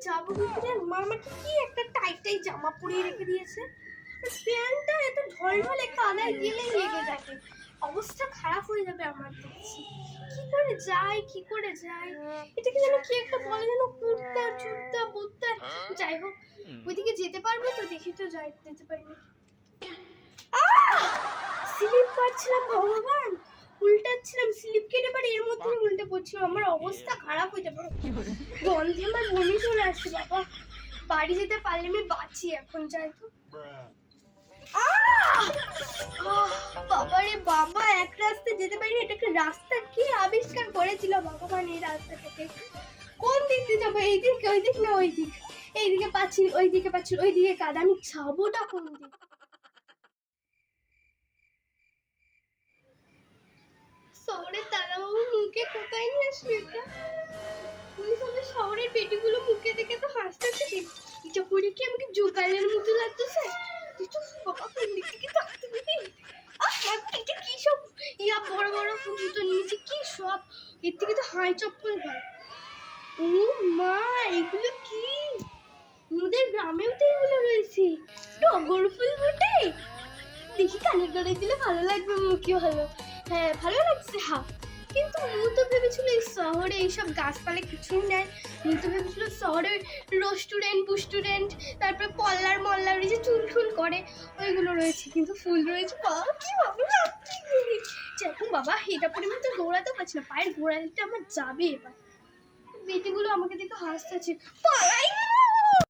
যাবো ভিতরে, মা আমাকে কি একটা টাইট জামা পরিয়ে রেখে দিয়েছে। প্যান্টটা এত ঢলঢলে কাদায় গেলেই লেগে যাবে, অবস্থা খারাপ হয়ে যাবে আমার। দেখছি কি করে যাই এটাকে যেন কি একটা বলে যেন, কুর্তা চুর্তা বুত্তা, যাই হোক ওইদিকে যেতে পারবো তো, দেখি তো যেতে পারিনি। স্লিপ পাচ্ছিলাম, ভগবান উল্টাচ্ছিলাম, স্লিপ কেটে পারে এর মধ্যে উল্টে পড়ছিল, আমার অবস্থা খারাপ হয়ে যাবে। গন্ধে আমার বমি চলে আসছে বাবা, বাড়ি যেতে পারলে আমি বাঁচি এখন। যাই তো বাবারে বাবা, এক রাস্তায় যেতে পারিনি, এটাকে রাস্তা কি আবিষ্কার করেছিল ভগবান এই রাস্তাটাকে। কোন দিক দিয়ে যাবো, এই দিক ওই দিক না ওই দিক, এইদিকে পাচ্ছি ওইদিকে পাচ্ছি, ওইদিকে কাদা, আমি যাবোটা কোন দিক? শহরের দাদাবাবু মুখে কোথায় নিয়ে আসলো এটা? পুলিশ আমাদের শহরের পেটিগুলো মুখে দেখে তো হাসতেছে, এটা পরে কি আমাকে জোকালের মতো লাগতেছে। তুই তো বাবা কোন দিক থেকে থাকতে পারি। এটা কি সব ইয়া বড় বড় জুতো নিয়েছে, কি সব, এর থেকে তো হাই চপ্পল হয়। ও মা, এগুলো কি? আমাদের গ্রামেও তো এগুলো রয়েছে, টগর ফুল ফুটে। দেখি কানের গলায় দিলে ভালো লাগবে, মুখে ভালো, হ্যাঁ ভালো লাগছে। কিন্তু মু তো ভেবেছিল এই শহরে এইসব গাছপালা কিছুই নেই। মু তো ভেবেছিল শহরে রেস্টুরেন্ট বুস্টুরেন্ট, তারপরে পল্লার মল্লার যে চুল টুল করে ওইগুলো রয়েছে, কিন্তু ফুল রয়েছে। বাবা কি ভালো লাগছে, দেখো বাবা এটা পরে আমি তো দৌড়াতে পারছি না, পায়ের গোড়ালিটা আমার যাবে এবার। বেটিগুলো আমাকে দেখে হাসতেছে, পালাই